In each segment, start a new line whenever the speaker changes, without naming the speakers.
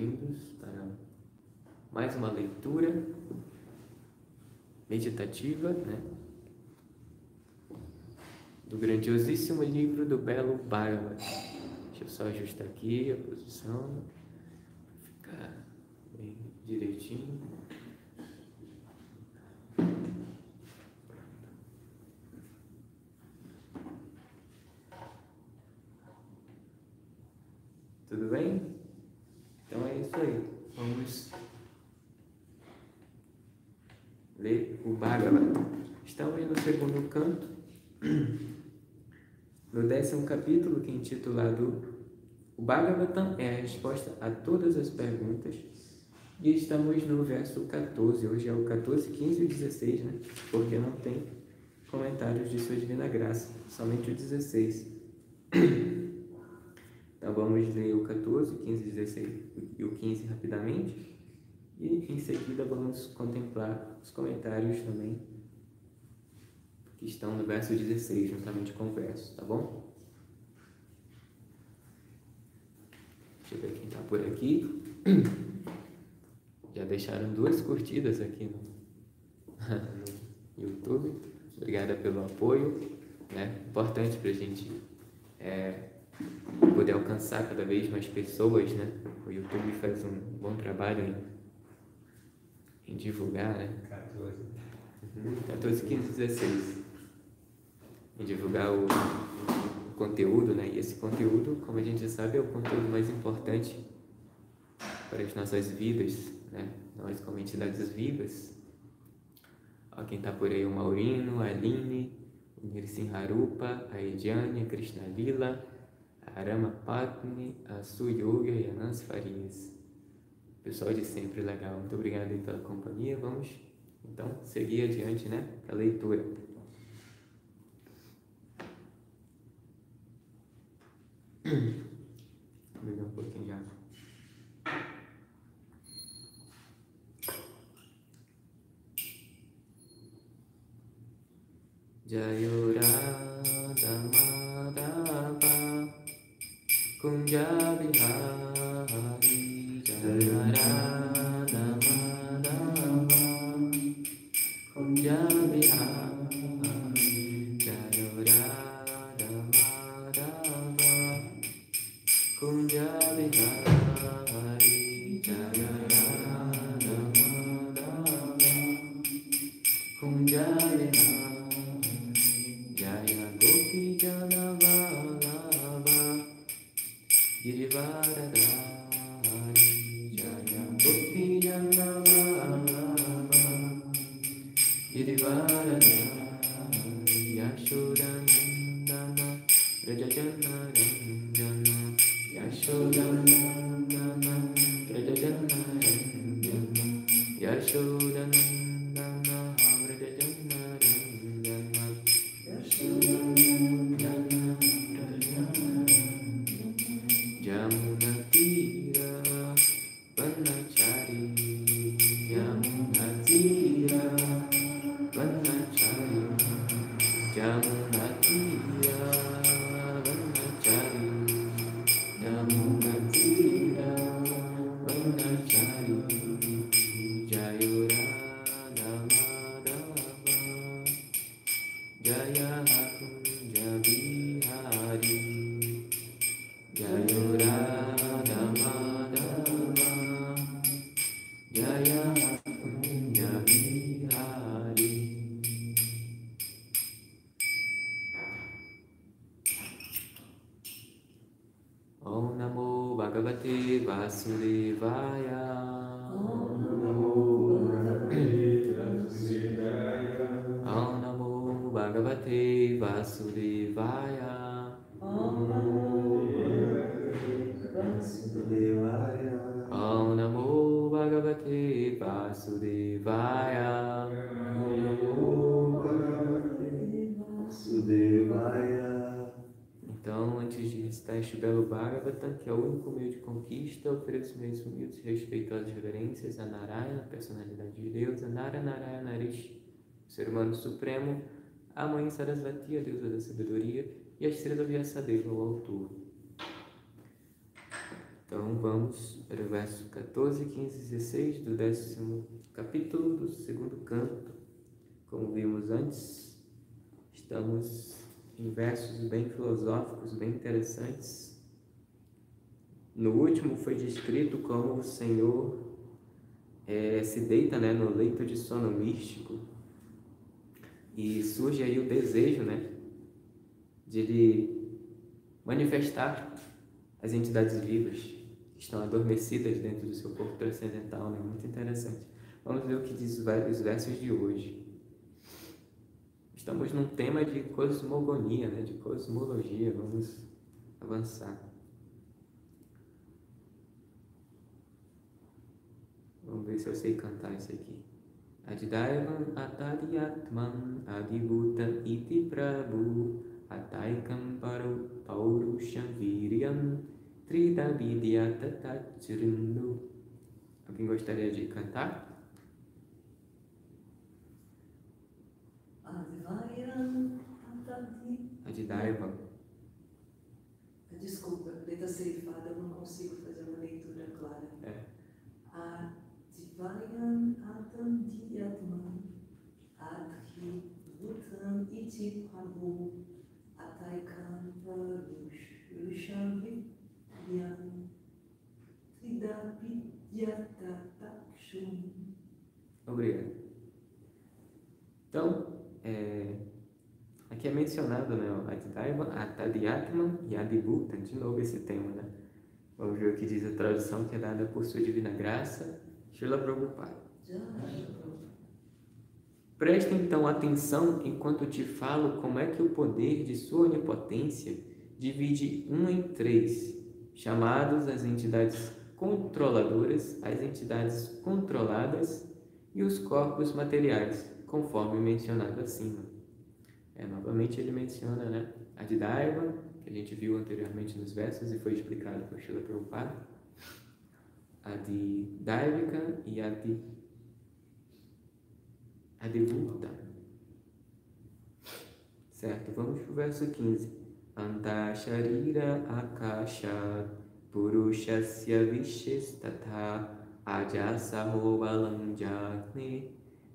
bem-vindos para mais uma leitura meditativa, né, do grandiosíssimo livro do belo Bhagavad. Deixa eu só ajustar aqui a posição, ficar bem direitinho. Tudo bem? Então é isso aí. Vamos ler o Bhagavatam. Estamos no segundo canto, no 10º capítulo, que é intitulado O Bhagavatam é a resposta a todas as perguntas. E estamos no verso 14. Hoje é o 14, 15 e o 16, né? Porque não tem comentários de Sua Divina Graça, somente o 16. Então vamos ler o 14, 15, 16 e o 15 rapidamente. E em seguida vamos contemplar os comentários também, que estão no verso 16, juntamente com o verso, tá bom? Deixa eu ver quem está por aqui. Já deixaram 2 curtidas aqui no YouTube. Obrigada pelo apoio, né? Importante para a gente poder alcançar cada vez mais pessoas, né? O YouTube faz um bom trabalho em divulgar, né? 14, 15, 16. Em divulgar o conteúdo, né? E esse conteúdo, como a gente sabe, é o conteúdo mais importante para as nossas vidas, né? Nós, como entidades vivas. Ó, quem está por aí, o Maurino, a Aline, o Nirsimharupa, a Ediane, a Krishna Lila, a Arama Patni, a Su Yoga e a Nancy Farias. Pessoal de sempre, legal. Muito obrigado aí pela companhia. Vamos, então, seguir adiante, né? Para a leitura. Vou beber um pouquinho de água. Jayo Radha Madhava Kunja Bihari, Jayo Radha Madhava Kunja Bihari, Jayo Radha Madhava Kunja Bihari, Jayo Radha Madhava Kunja Bihari, Jaya Gopi Jana Vallabha Girivaradhari, Jaya Gopi Jana Vallabha Girivaradhari, Yashodanandana Rajajana Ranjana, Yashodanandana Rajajana Ranjana, Yashodanandana Rajajana Ranjana, Jamuna Tira Vanachari, Jamuna Tira Vanachari, Jamuna Tira Vanachari, Jamuna Tira Vanachari, Jayo Radha Madhava, Jaya Kunja Bihari, Jayo Radha Madhava, Jaya Kunja Bihari. Om Namo Bhagavate Vasudevaya. Om Namo Bhagavate Vasudevaya. Om Namo Bhagavate Vasudevaya. Então, antes de recitar este belo Bhagavatam, que é o único meio de conquista, ofereço meus humildes e respeitosas reverências a Narayana, a personalidade de Deus, a Narayana Rishi, o ser humano supremo, a Mãe Sarasvati, a deusa da sabedoria, e a estrela Vyasadeva, o autor. Então vamos para o verso 14, 15 e 16 do 10º capítulo do 2º canto. Como vimos antes, estamos em versos bem filosóficos, bem interessantes. No último foi descrito como o Senhor se deita, né, no leito de sono místico, e surge aí o desejo, né, de ele manifestar as entidades vivas que estão adormecidas dentro do seu corpo transcendental, né? Muito interessante. Vamos ver o que diz os versos de hoje. Estamos num tema de cosmogonia, né, de cosmologia. Vamos avançar. Vamos ver se eu sei cantar isso aqui. Adidaivam atadiatman adibhutam iti prabhu ataikam paurusham viryam trida vidyata tachrindu. Alguém gostaria de cantar? Adidaivam.
Desculpa, letra ceifada, eu não consigo fazer uma leitura clara. Adivayam atandiyatman adhibhutam iti prabhu ataikam parusham vidyam trida vidyata tachrindu.
Obrigado. Então, aqui é mencionado, né, Adidaivam, Atadiatman e Adibhutam, de novo esse tema, né? Vamos ver o que diz a tradução que é dada por sua divina graça, Srila Prabhupada. Preste então atenção enquanto te falo como é que o poder de sua onipotência divide em 3, chamados as entidades controladoras, as entidades controladas e os corpos materiais, conforme mencionado acima. Novamente ele menciona, né, Adidaiva, que a gente viu anteriormente nos versos e foi explicado por Srila Prabhupada, Adidaivika e Adibhutam. Certo, vamos para o verso 15. Anta sharira akashat purushasya vishestatha ajasaho balam jagni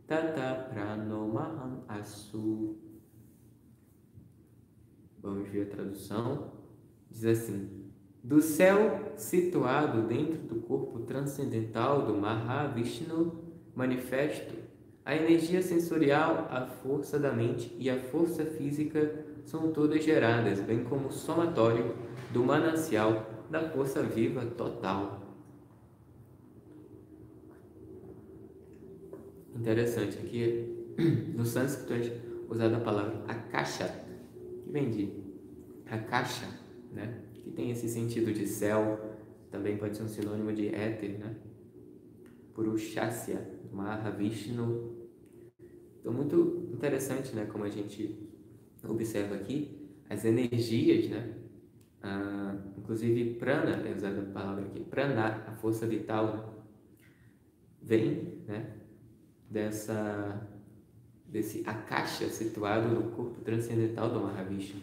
tata pranomaham asu. Vamos ver a tradução. Diz assim: do céu situado dentro do corpo transcendental do Mahavishnu, manifesto, a energia sensorial, a força da mente e a força física são todas geradas, bem como o somatório do manancial da força viva total. Interessante, aqui no sânscrito é usada a palavra akasha, que vem de akasha, né? Que tem esse sentido de céu, também pode ser um sinônimo de éter, né? Purushasya, Mahavishnu. Então, muito interessante, né? Como a gente observa aqui, as energias, né? Inclusive prana, é usada a palavra aqui, prana, a força vital, né? Vem, né? Desse akasha situado no corpo transcendental do Mahavishnu.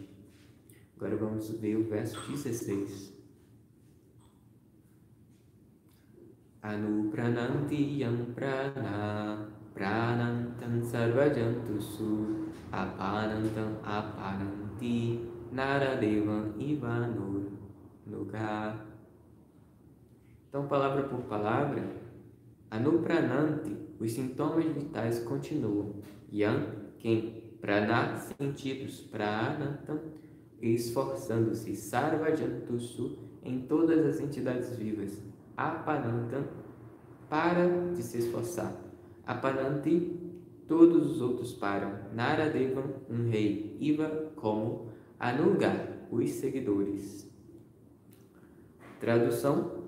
Agora vamos ver o verso 16. Anuprananti yam prana pranantam sarvajantusu apanantam apananti naradevam ivanuga. Então, palavra por palavra, anuprananti, os sintomas vitais continuam. Yam, quem? Prana, sentidos. Pranantam, esforçando-se. Sarvajantusu, em todas as entidades vivas. Apanantam, para de se esforçar. Apananti, todos os outros param. Naradevam, um rei. Iva, como. Anuga, os seguidores. Tradução.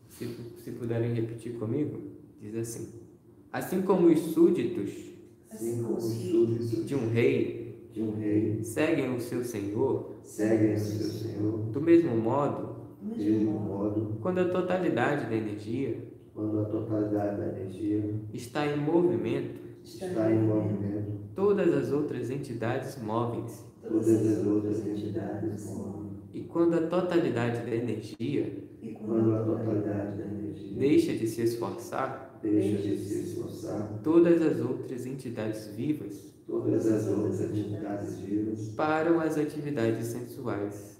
Se puderem repetir comigo, diz assim: assim como os súditos de um rei seguem o seu senhor, do mesmo modo, quando a totalidade da energia está em movimento, todas as outras entidades movem-se. E quando a totalidade da energia deixa de se esforçar, todas as outras entidades vivas param as atividades sensuais.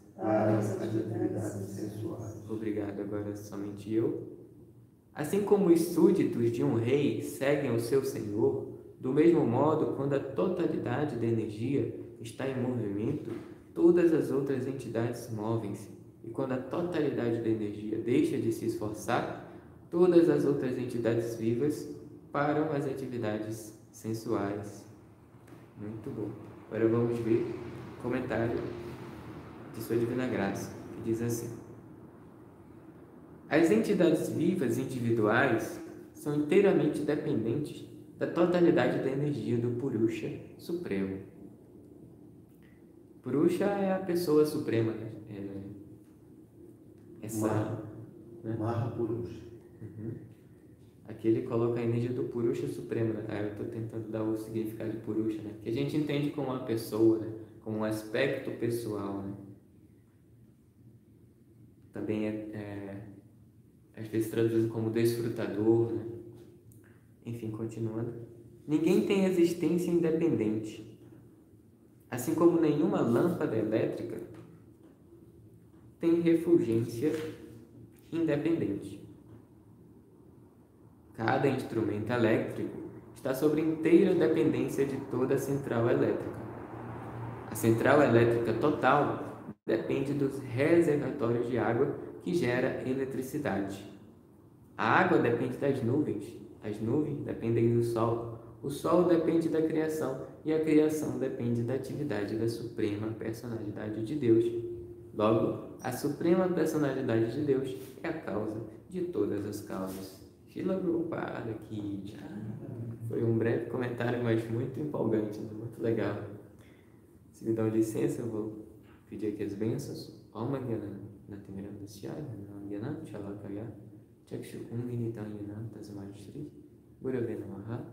Obrigado, agora somente eu. Assim como os súditos de um rei seguem o seu senhor, do mesmo modo, quando a totalidade da energia está em movimento, todas as outras entidades movem-se. E quando a totalidade da energia deixa de se esforçar, todas as outras entidades vivas param as atividades sensuais. Muito bom. Agora vamos ver o comentário de Sua Divina Graça, que diz assim: as entidades vivas individuais são inteiramente dependentes da totalidade da energia do Purusha Supremo. Purusha é a pessoa suprema, né?
Mahapurusha.
Aqui ele coloca a energia do Purusha Supremo, né? Eu estou tentando dar o significado de Purusha, né? Que a gente entende como uma pessoa, né? Como um aspecto pessoal, né? Também às vezes traduzido como desfrutador, né? Enfim, continuando. Ninguém tem existência independente. Assim como nenhuma lâmpada elétrica tem refulgência independente. Cada instrumento elétrico está sob inteira dependência de toda a central elétrica. A central elétrica total depende dos reservatórios de água que gera eletricidade. A água depende das nuvens, as nuvens dependem do sol, o sol depende da criação e a criação depende da atividade da Suprema Personalidade de Deus. Logo, a Suprema Personalidade de Deus é a causa de todas as causas. Srila Prabhupada aqui. Foi um breve comentário, mas muito empolgante, muito legal. Se me dão licença, eu vou pedir aqui as bênçãos. Om Gyanam Natimiram Dasyaya Gyanam Shalakaya Chakshu Uminitanyanam Tasmai Shri Gurave Namaha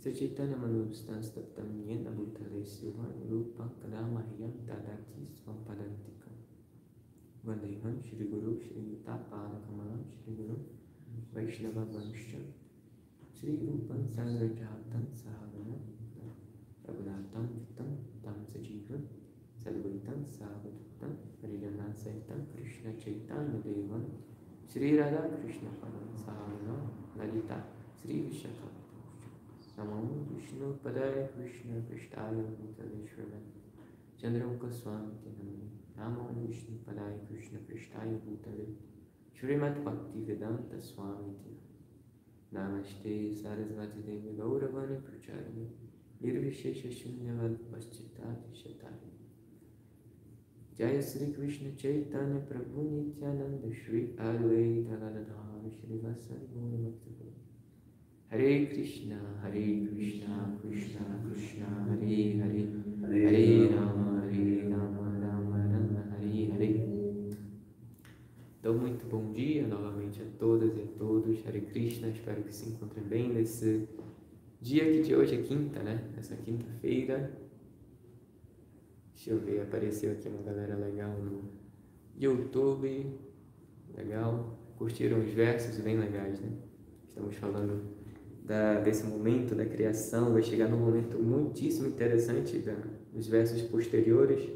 Sachaitanya Manustan Staptam Yena Bhutale Sivan Rupa Kadamahyam Tadaki Svampadantika Vandeham Shri Guru Shri Yutapada Kamalam Shri Guru Vaishnava Vansha Shri Rupan Sagrajatan Sahavana Raghunatam Vitam Tam Sajivan Sadguritam Savadutam Harijana Saitam Krishna Chaitanya Devan Shri Radha Krishna Padam Sahavana Lalita Shri Vishaka Namo Vishnu Padaya Krishna Prashtaya Bhutale Shriman Chandramukha Swami Tinamani Namo Vishnu Padaya Krishna Prashtaya Bhutale Shrimat Bhakti Vedanta Swami Tinamani Namaste Sarasvati Devi Gauravani Pracharini Nirvishesha Shunyavad Paschitati Shatari Jaya Sri Krishna Chaitanya Prabhu Nityananda Shri Advaita Gadadhara Shri Vasari Gaura Bhakti Hare Krishna Krishna Krishna Hare Hare Hare Rama Rama Rama Hare Hare. Então, muito bom dia novamente a todas e a todos. Hare Krishna, espero que se encontrem bem nesse dia que de hoje é quinta, né? Essa quinta-feira. Deixa eu ver, apareceu aqui uma galera legal no YouTube. Legal. Curtiram os versos bem legais, né? Estamos falando desse momento da criação. Vai chegar num momento muitíssimo interessante dos versos posteriores,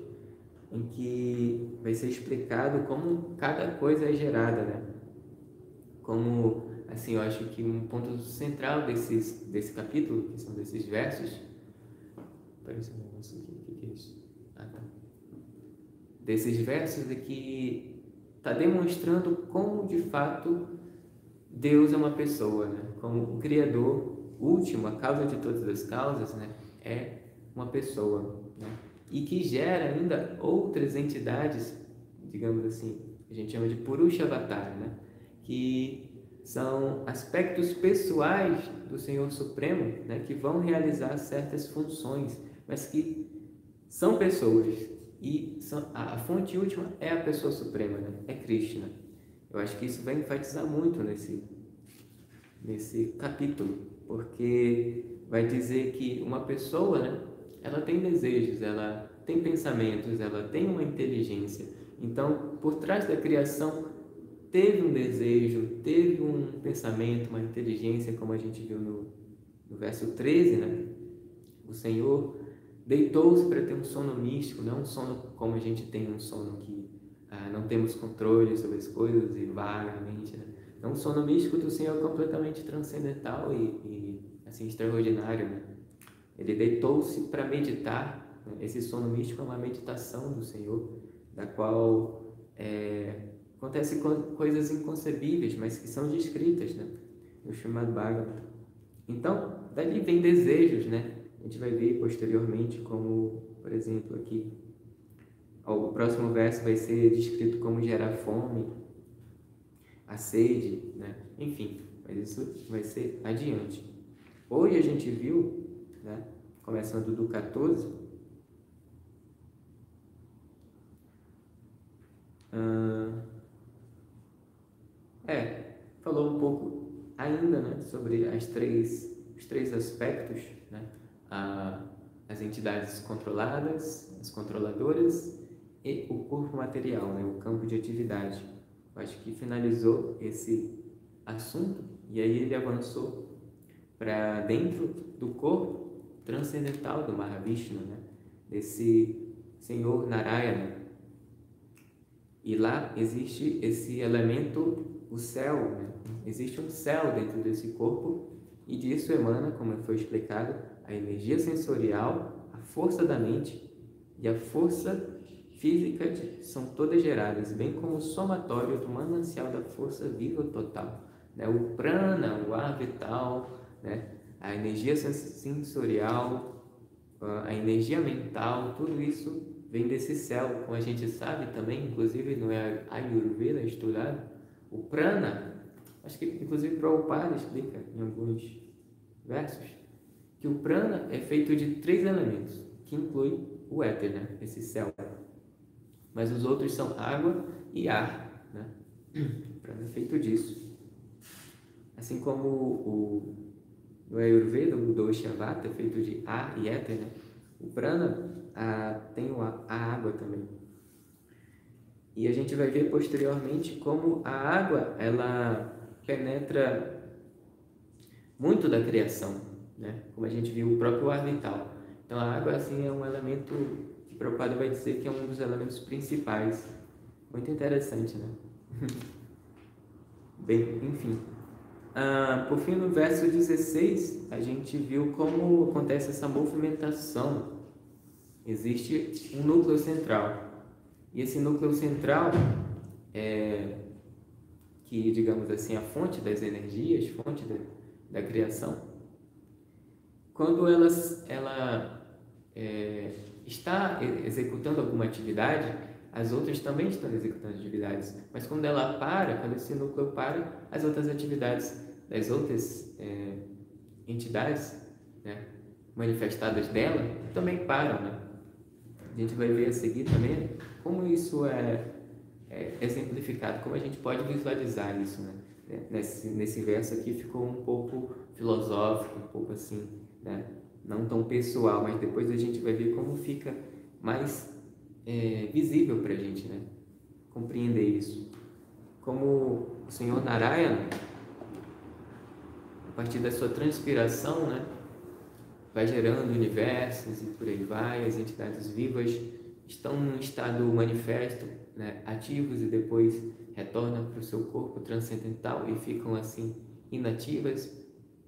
em que vai ser explicado como cada coisa é gerada, né? Como, assim, eu acho que um ponto central desse capítulo, que são desses versos, apareceu um negócio aqui, o que é isso? Ah, tá. Desses versos é que está demonstrando como, de fato, Deus é uma pessoa, né? Como o Criador último, a causa de todas as causas, né? É uma pessoa, né? E que gera ainda outras entidades, digamos assim, a gente chama de Purusha Avatar, né? Que são aspectos pessoais do Senhor Supremo, né? Que vão realizar certas funções, mas que são pessoas. E a fonte última é a pessoa suprema, né? É Krishna. Eu acho que isso vai enfatizar muito nesse capítulo, porque vai dizer que uma pessoa, né, ela tem desejos, ela tem pensamentos, ela tem uma inteligência. Então, por trás da criação, teve um desejo, teve um pensamento, uma inteligência, como a gente viu no verso 13, né? O Senhor deitou-se para ter um sono místico, não um sono como a gente tem, um sono que não temos controle sobre as coisas e vagamente, né? É um sono místico do Senhor completamente transcendental e assim, extraordinário, né? Ele deitou-se para meditar, né? Esse sono místico é uma meditação do Senhor, da qual acontecem coisas inconcebíveis, mas que são descritas, né? No Srimad Bhagavatam. Então, dali vem desejos, né? A gente vai ver posteriormente como, por exemplo, aqui, o próximo verso vai ser descrito como gerar fome, a sede, né? Enfim, mas isso vai ser adiante. Hoje a gente viu, né? Começando do 14, falou um pouco ainda, né? Sobre os três aspectos, né? As entidades controladas, as controladoras e o corpo material, né? O campo de atividade. Eu acho que finalizou esse assunto e aí ele avançou para dentro do corpo transcendental do Mahavishnu, né? Desse Senhor Narayana. E lá existe esse elemento, o céu, né? Existe um céu dentro desse corpo e disso emana, como foi explicado, a energia sensorial, a força da mente e a força física são todas geradas, bem como o somatório do manancial da força viva total, né? O prana, o ar vital, né? A energia sensorial, a energia mental, tudo isso vem desse céu, como a gente sabe também, inclusive no Ayurveda estudado, o prana, acho que inclusive Prabhupada explica em alguns versos, que o prana é feito de 3 elementos, que inclui o éter, né? Esse céu. Mas os outros são água e ar, né? O prana é feito disso. Assim como no Ayurveda, o dosha vata é feito de ar e éter, né? O prana tem a água também. E a gente vai ver posteriormente como a água, ela penetra muito da criação, né? Como a gente viu o próprio ar vital. Então a água assim é um elemento que Prabhupada vai dizer que é um dos elementos principais. Muito interessante, né? Bem, enfim. Por fim, no verso 16, a gente viu como acontece essa movimentação. Existe um núcleo central. E esse núcleo central que, digamos assim, a fonte das energias, fonte da criação, quando ela está executando alguma atividade, as outras também estão executando atividades, mas quando ela para, quando esse núcleo para, as outras atividades das outras entidades, né, manifestadas dela também param, né? A gente vai ver a seguir também como isso é exemplificado, como a gente pode visualizar isso, né? Nesse verso aqui ficou um pouco filosófico, um pouco assim, né? Não tão pessoal, mas depois a gente vai ver como fica mais visível para a gente, né? Compreender isso. Como o Senhor Narayana, a partir da sua transpiração, né, vai gerando universos e por aí vai, as entidades vivas estão num estado manifesto, né, ativos, e depois retornam para o seu corpo transcendental e ficam assim inativas,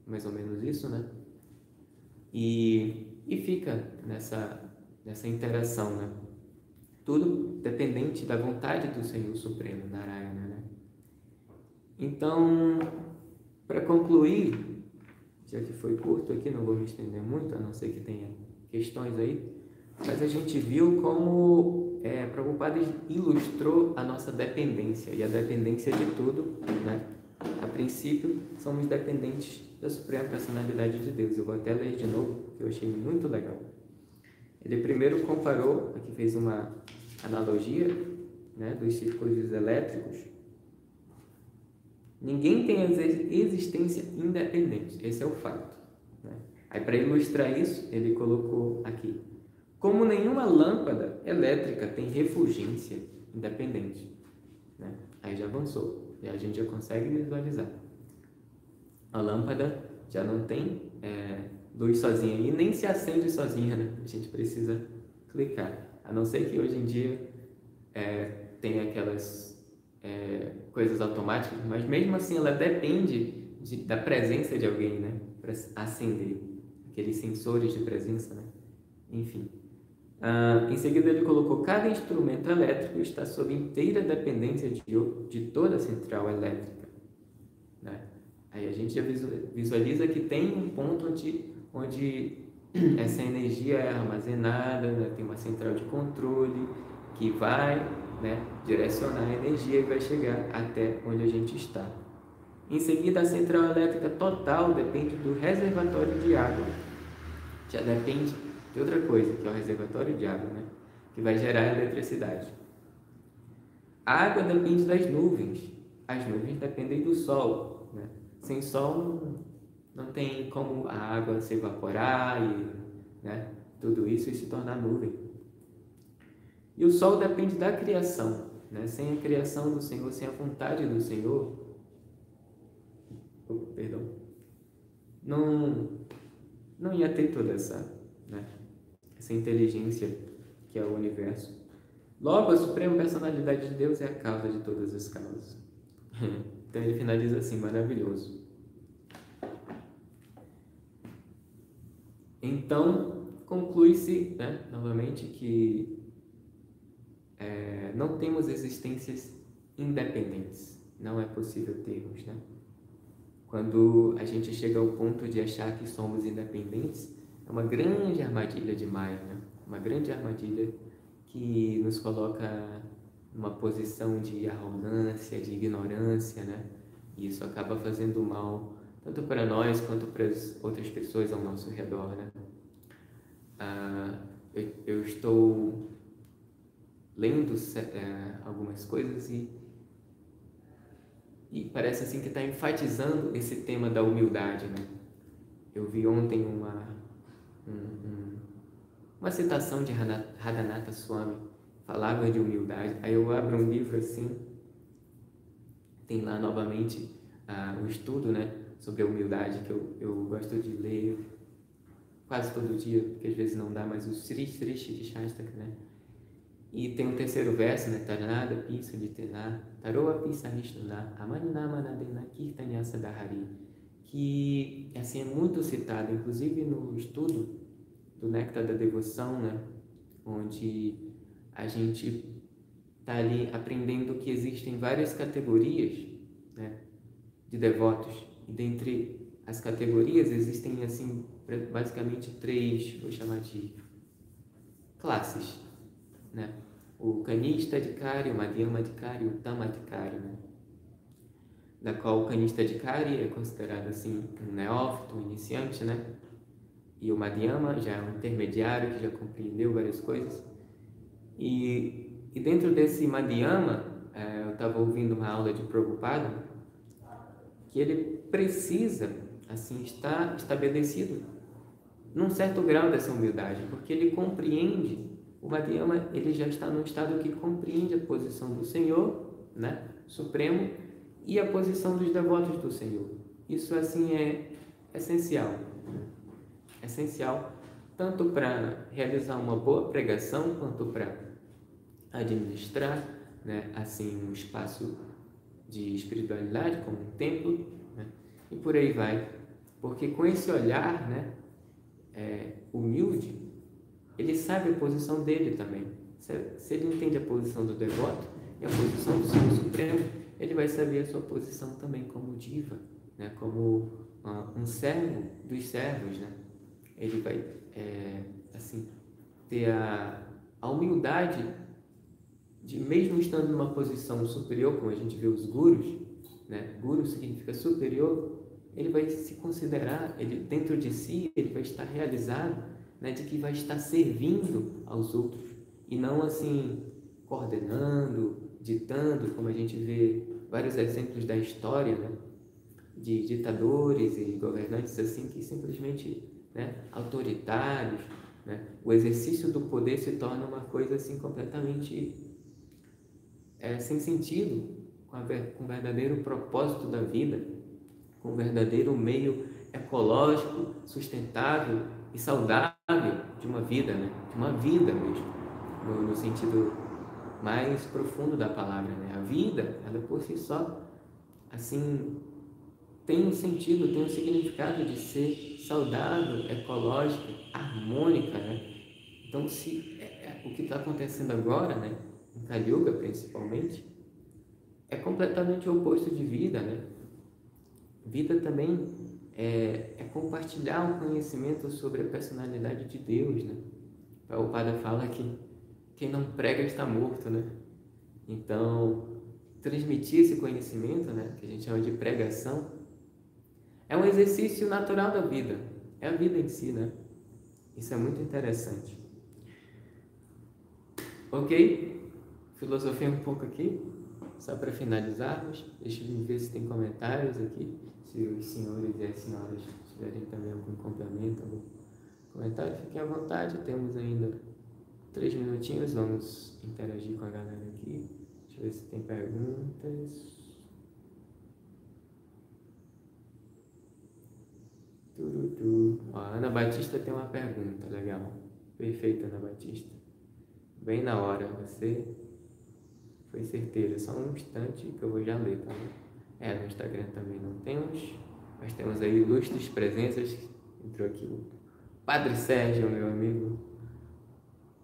mais ou menos isso, né? E fica nessa interação, né? Tudo dependente da vontade do Senhor Supremo, Narayana, né? Então, para concluir, já que foi curto aqui, não vou me estender muito, a não ser que tenha questões aí, mas a gente viu como Prabhupada ilustrou a nossa dependência e a dependência de tudo, né? A princípio, somos dependentes da Suprema Personalidade de Deus. Eu vou até ler de novo, que eu achei muito legal. Ele primeiro comparou, aqui fez uma analogia, né, dos círculos elétricos. Ninguém tem existência independente, esse é o fato, né? Aí, para ilustrar isso, ele colocou aqui: Como nenhuma lâmpada elétrica tem refulgência independente, né? Aí já avançou, e a gente já consegue visualizar. A lâmpada já não tem luz sozinha e nem se acende sozinha, né? A gente precisa clicar. A não ser que hoje em dia tem aquelas coisas automáticas, mas mesmo assim ela depende da presença de alguém, né? Para acender. Aqueles sensores de presença, né? Enfim. Em seguida ele colocou: cada instrumento elétrico está sob inteira dependência de toda a central elétrica, né? Aí a gente já visualiza que tem um ponto onde essa energia é armazenada, né? Tem uma central de controle que vai, né, direcionar a energia e vai chegar até onde a gente está. Em seguida, a central elétrica total depende do reservatório de água. Já depende de outra coisa, que é o reservatório de água, né, que vai gerar eletricidade. A água depende das nuvens. As nuvens dependem do sol, né? Sem sol não tem como a água se evaporar e, né, tudo isso e se tornar nuvem. E o sol depende da criação, né? Sem a criação do Senhor, sem a vontade do Senhor, não ia ter toda essa, né, essa inteligência que é o universo. Logo, a suprema personalidade de Deus é a causa de todas as causas. Então ele finaliza assim, maravilhoso. Então, conclui-se, né, novamente, que não temos existências independentes. Não é possível termos, né? Quando a gente chega ao ponto de achar que somos independentes, é uma grande armadilha de Maia, né? Uma grande armadilha que nos coloca numa posição de arrogância, de ignorância, né? E isso acaba fazendo mal tanto para nós quanto para as outras pessoas ao nosso redor, né? Eu estou lendo algumas coisas e parece assim que está enfatizando esse tema da humildade, né? Eu vi ontem uma citação de Radhanatha Swami, falava de humildade. Aí eu abro um livro assim, tem lá novamente o estudo, né, sobre a humildade, que eu gosto de ler quase todo dia, porque às vezes não dá, mas o Sri de Shastaka, né? E tem um terceiro verso, né? Taranada Pisa de Tená, Taroa Pisa Nishtuna, Amaninamanadena Kirtanyasa Dahari, que assim é muito citado, inclusive no estudo do Néctar da Devoção, né? Onde a gente está ali aprendendo que existem várias categorias, né, de devotos. E dentre as categorias existem assim basicamente três, vou chamar de classes, né? O Kanista Adhikari, o Madhyama Adhikari e o Uttama Adhikari, né? Da qual o Kanista Adhikari é considerado assim um neófito, um iniciante, né? E o Madhyama já é um intermediário que já compreendeu várias coisas. E dentro desse Madhyama, eu estava ouvindo uma aula de Prabhupada, que ele precisa assim estar estabelecido num certo grau dessa humildade, porque ele compreende, o Madhyama ele já está num estado que compreende a posição do Senhor, né, Supremo, e a posição dos devotos do Senhor. Isso assim é essencial, essencial tanto para realizar uma boa pregação quanto para administrar, né, assim um espaço de espiritualidade como um templo, né, e por aí vai, porque com esse olhar, né, humilde, ele sabe a posição dele também. Se ele entende a posição do devoto e a posição do Senhor Supremo, ele vai saber a sua posição também como diva, né, como um servo dos servos, né? Ele vai assim ter a humildade de, mesmo estando numa posição superior, como a gente vê os gurus, né? Guru significa superior. Ele vai se considerar, ele dentro de si, ele vai estar realizado, né, de que vai estar servindo aos outros e não assim coordenando, ditando, como a gente vê vários exemplos da história, né, de ditadores e governantes assim que simplesmente, né, autoritários, né? O exercício do poder se torna uma coisa assim completamente sem sentido, com o verdadeiro propósito da vida, com o verdadeiro meio ecológico, sustentável e saudável de uma vida, né? De uma vida mesmo, no sentido mais profundo da palavra, né? A vida, ela por si só, assim, tem um sentido, tem um significado de ser saudável, ecológica, harmônica, né? Então, o que está acontecendo agora, né? Em Kali Yuga, principalmente, é completamente o oposto de vida, né? Vida também é compartilhar um conhecimento sobre a personalidade de Deus, né? O Padre fala que quem não prega está morto, né? Então, transmitir esse conhecimento, né, que a gente chama de pregação, é um exercício natural da vida, é a vida em si, né? Isso é muito interessante. Ok? Filosofia um pouco aqui, só para finalizarmos. Deixa eu ver se tem comentários aqui, se os senhores e as senhoras tiverem também algum complemento, algum comentário, fiquem à vontade. Temos ainda 3 minutinhos, vamos interagir com a galera aqui. Deixa eu ver se tem perguntas. Ó, a Ana Batista tem uma pergunta, legal. Perfeito, Ana Batista. Bem na hora, você foi certeira. Só um instante que eu vou já ler, tá bom? No Instagram também não temos, mas temos aí ilustres presenças. Entrou aqui o Padre Sérgio, meu amigo.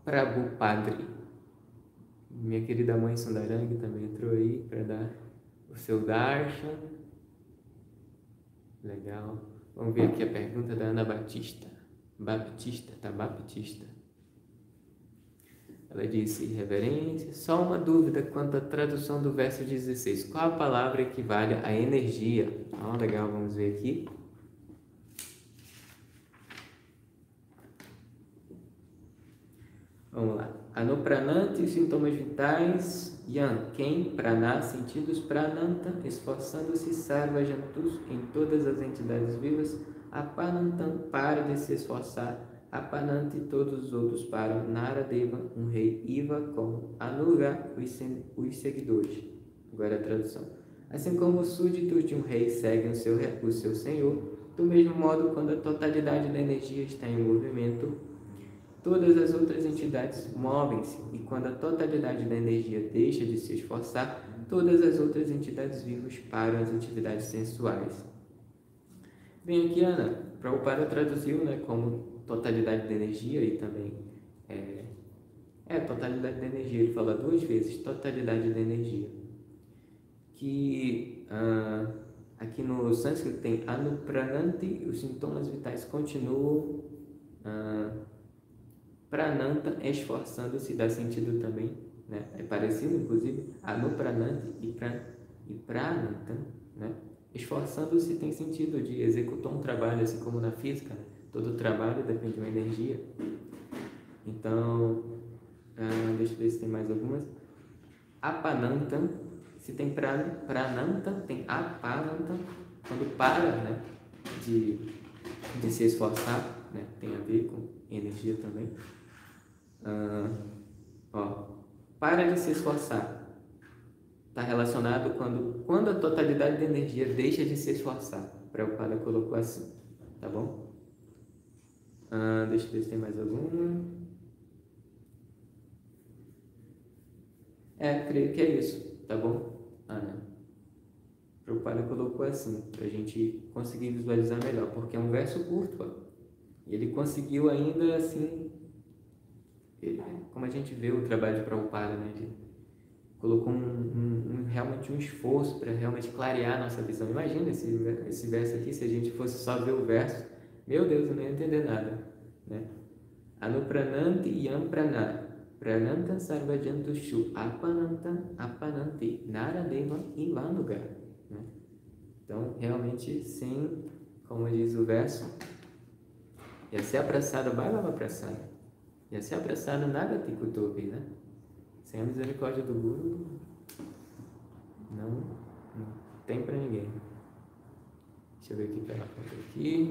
Prabhu Padre. Minha querida mãe Sundarang também entrou aí para dar o seu darshan. Legal. Vamos ver aqui a pergunta da Ana Batista. Baptista. Ela disse, reverente, só uma dúvida quanto à tradução do verso 16. Qual a palavra equivale à energia? Legal, vamos ver aqui. Vamos lá. Anuprananta e sintomas vitais. Yan, Ken, Prana, sentidos Prananta, esforçando-se Sarvajantus em todas as entidades vivas. Apanantam, para de se esforçar. Apananta e todos os outros param. Naradeva, um rei. Iva, como Anuga, os seguidores. Agora a tradução. Assim como os súditos de um rei seguem o seu senhor, do mesmo modo, quando a totalidade da energia está em movimento, todas as outras entidades movem-se, e quando a totalidade da energia deixa de se esforçar, todas as outras entidades vivas param as atividades sensuais. Bem, aqui, Ana, Prabhupada traduziu, né, como totalidade da energia e também totalidade da energia. Ele fala 2 vezes, totalidade da energia. Que aqui no sânscrito tem Anuprananti, os sintomas vitais continuam. Prananta, esforçando-se, dá sentido também, né? É parecido, inclusive, Anuprananti e Prananta, né? Esforçando-se tem sentido de executar um trabalho, assim como na física, né? Todo trabalho depende de uma energia. Então, deixa eu ver se tem mais algumas. Apananta, se tem Prananta, tem Apananta, quando para, né, de se esforçar, né, tem a ver com energia também. Para de se esforçar, está relacionado quando a totalidade da energia deixa de se esforçar. O Prabhupada colocou assim, tá bom? Deixa eu ver se tem mais alguma. Creio que é isso, tá bom, Ana? O Prabhupada colocou assim, para a gente conseguir visualizar melhor, porque é um verso curto, e ele conseguiu ainda assim, como a gente vê o trabalho de Prabhupada, né? Ele colocou realmente um esforço para realmente clarear a nossa visão. Imagina esse verso aqui, se a gente fosse só ver o verso, meu Deus, eu não ia entender nada, né? Anuprananti yam prana, prananta sarvajantushu, apananti, naradeva ivanuga, né? Então, realmente, sim, como diz o verso, ia ser apressado, bhagava apressado. Ia ser apressado, nada te kutubi, né? Sem a misericórdia do Guru, não tem para ninguém. Deixa eu ver aqui pela foto aqui.